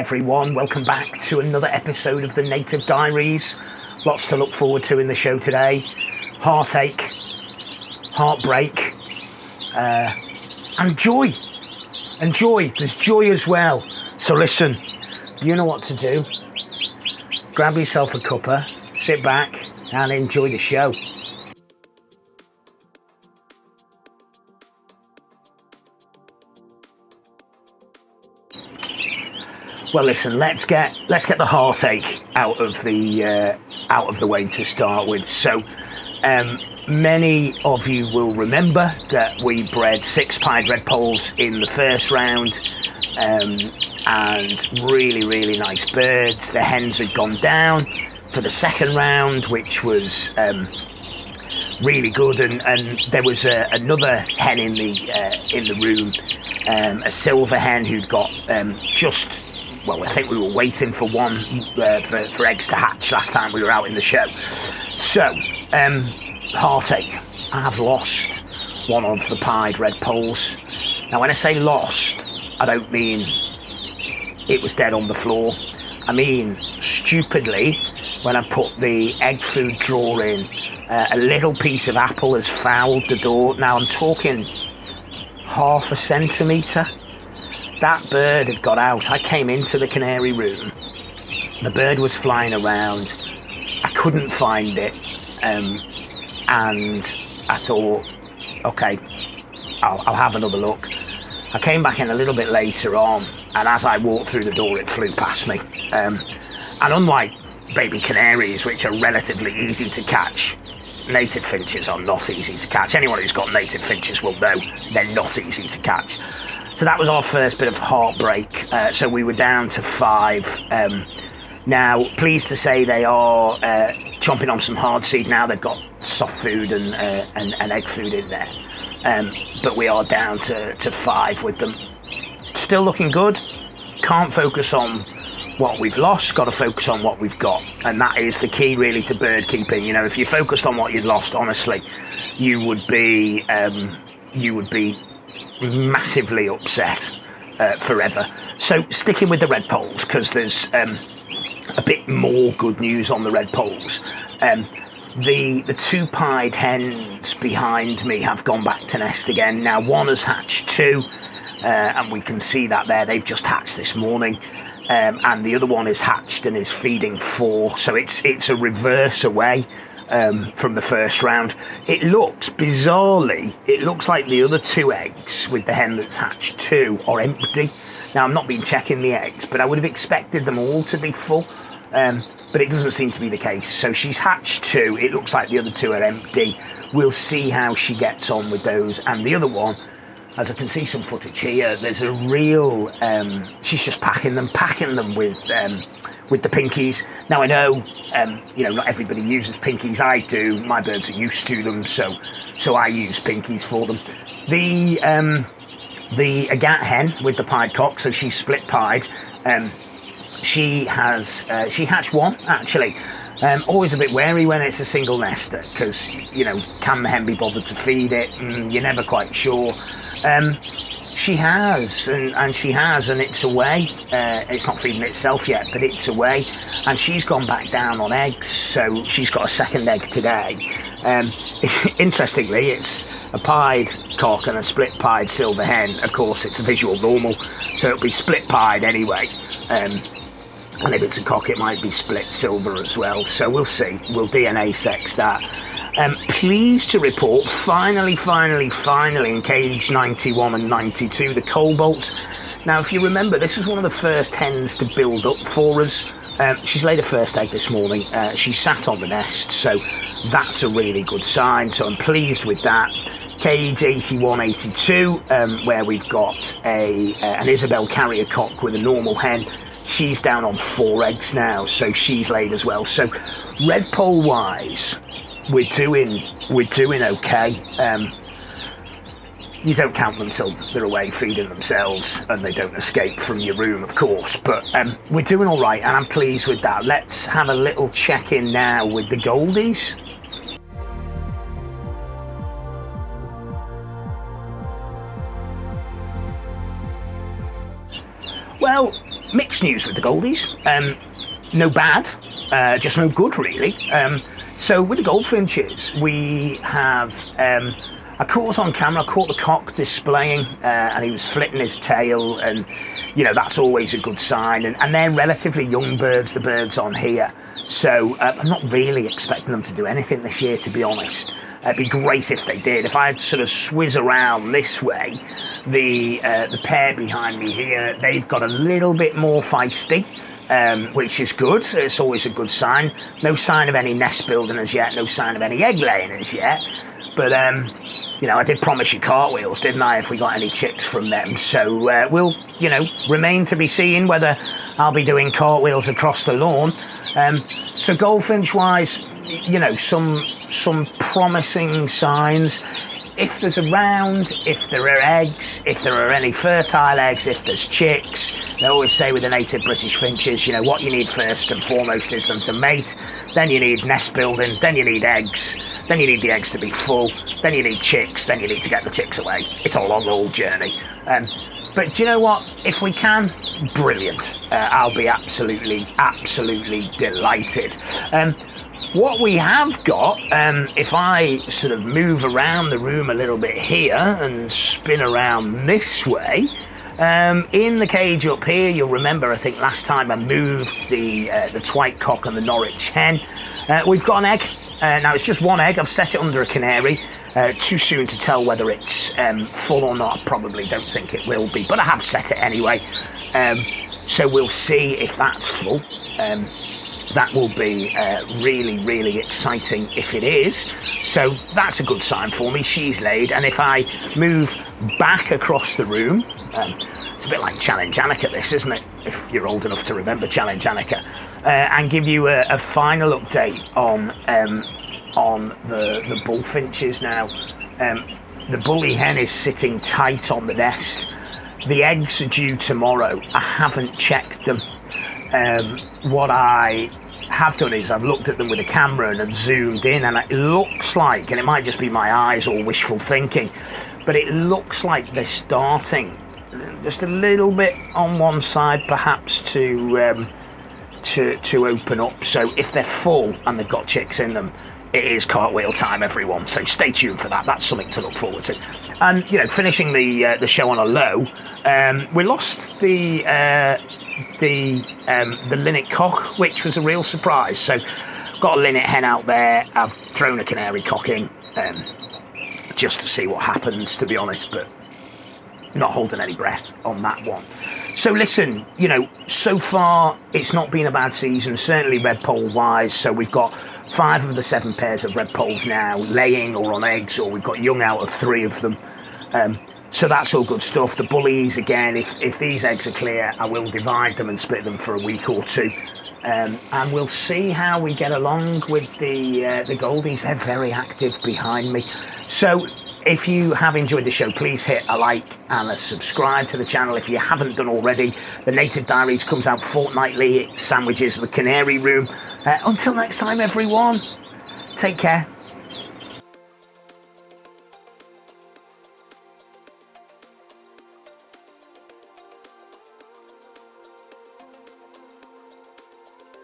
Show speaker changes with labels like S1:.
S1: everyone, welcome back to another episode of the Native Diaries. Lots to look forward to in the show today. Heartache, heartbreak, and joy. And joy, there's joy as well. So listen, you know what to do. Grab yourself a cuppa, sit back and enjoy the show. Well, listen. Let's get the heartache out of the way to start with. So, many of you will remember that we bred 6 pied Redpolls in the first round, and really nice birds. The hens had gone down for the second round, which was really good, and there was another hen in the room, a silver hen who'd got well, I think we were waiting for one for eggs to hatch last time we were out in the show. So, heartache. I have lost one of the pied Redpolls. Now, when I say lost, I don't mean it was dead on the floor. I mean, stupidly, when I put the egg food drawer in, a little piece of apple has fouled the door. Now, I'm talking half a centimetre. That bird had got out. I came into the canary room. The bird was flying around. I couldn't find it. And I thought, okay, I'll have another look. I came back in a little bit later on, and as I walked through the door, it flew past me. And unlike baby canaries, which are relatively easy to catch, native finches are not easy to catch. Anyone who's got native finches will know they're not easy to catch. So that was our first bit of heartbreak. So we were down to 5. Now, pleased to say they are chomping on some hard seed now. They've got soft food and egg food in there. But we are down to 5 with them. Still looking good. Can't focus on what we've lost. Got to focus on what we've got. And that is the key, really, to bird keeping. You know, if you focused on what you'd lost, honestly, you would be massively upset forever. So sticking with the Redpolls, because there's a bit more good news on the Redpolls. The 2 pied hens behind me have gone back to nest again. Now, one has hatched 2, and we can see that there. They've just hatched this morning, and the other one is hatched and is feeding 4. So it's a reverse away from the first round. It looks, bizarrely, it looks like the other 2 eggs with the hen that's hatched 2 are empty. Now, I've not been checking the eggs, but I would have expected them all to be full, but it doesn't seem to be the case. So she's hatched 2. It looks like the other 2 are empty. We'll see how she gets on with those. And the other one, as I can see some footage here, there's a real, she's just packing them with the pinkies. Now, I know, not everybody uses pinkies. I do. My birds are used to them, so I use pinkies for them. The Agat hen with the pied cock, so she's split pied. She hatched 1 actually. Always a bit wary when it's a single nester, because can the hen be bothered to feed it? You're never quite sure. She has, and it's away. It's not feeding itself yet, but it's away. And she's gone back down on eggs, so she's got a second egg today. Interestingly, it's a pied cock and a split pied silver hen. Of course, it's a visual normal, so it'll be split pied anyway. And if it's a cock, it might be split silver as well. So we'll see. We'll DNA sex that. Pleased to report, finally, in cage 91 and 92, the cobalts. Now, if you remember, this was one of the first hens to build up for us. She's laid her first egg this morning. She sat on the nest, so that's a really good sign. So I'm pleased with that. Cage 81, 82, where we've got an Isabel carrier cock with a normal hen. She's down on 4 eggs now, so she's laid as well. So Redpoll wise, we're doing okay. You don't count them till they're away feeding themselves and they don't escape from your room, of course, but we're doing all right, and I'm pleased with that. Let's have a little check-in now with the Goldies. Well, mixed news with the Goldies. No bad, just no good really. So with the Goldfinches, we have, I caught on camera, I caught the cock displaying, and he was flitting his tail, and you know, that's always a good sign. And they're relatively young birds, the birds on here. So I'm not really expecting them to do anything this year, to be honest. It'd be great if they did. If I'd sort of swizz around this way, the pair behind me here, they've got a little bit more feisty, which is good. It's always a good sign. No sign of any nest building as yet, no sign of any egg laying as yet. But, you know, I did promise you cartwheels, didn't I, if we got any chicks from them. So we'll, you know, remain to be seen whether I'll be doing cartwheels across the lawn. So Goldfinch-wise, you know, some promising signs. If there's a round, if there are eggs, if there are any fertile eggs, if there's chicks, they always say with the native British finches, you know, what you need first and foremost is them to mate, then you need nest building, then you need eggs, then you need the eggs to be full, then you need chicks, then you need to get the chicks away. It's a long old journey. But do you know what? If we can, brilliant. I'll be absolutely delighted. What we have got, if I sort of move around the room a little bit here and spin around this way, in the cage up here, you'll remember, I think last time I moved the Twite cock and the Norwich hen. We've got an egg. Now it's just one egg. I've set it under a canary. Too soon to tell whether it's full or not. I probably don't think it will be, but I have set it anyway. So we'll see if that's full. That will be really exciting if it is. So that's a good sign for me. She's laid. And if I move back across the room, it's a bit like Challenge Annika, this, isn't it? If you're old enough to remember Challenge Annika. And give you a final update on the bullfinches now. The bully hen is sitting tight on the nest. The eggs are due tomorrow. I haven't checked them. What I have done is I've looked at them with a camera and I've zoomed in, and it looks like, and it might just be my eyes or wishful thinking, but it looks like they're starting just a little bit on one side perhaps to open up. So if they're full and they've got chicks in them, it is cartwheel time, everyone. So stay tuned for that. That's something to look forward to. And you know, finishing the show on a low, we lost the linnet cock, which was a real surprise. So got a linnet hen out there. I've thrown a canary cock in just to see what happens, to be honest, but not holding any breath on that one. So listen, you know, so far it's not been a bad season, certainly Redpoll wise. So we've got 5 of the 7 pairs of Redpolls now laying or on eggs, or we've got young out of 3 of them. So that's all good stuff. The bullies, again, if these eggs are clear, I will divide them and split them for a week or 2. And we'll see how we get along with the Goldies. They're very active behind me. So if you have enjoyed the show, please hit a like and a subscribe to the channel if you haven't done already. The Native Diaries comes out fortnightly. It sandwiches the Canary Room. Until next time, everyone, take care.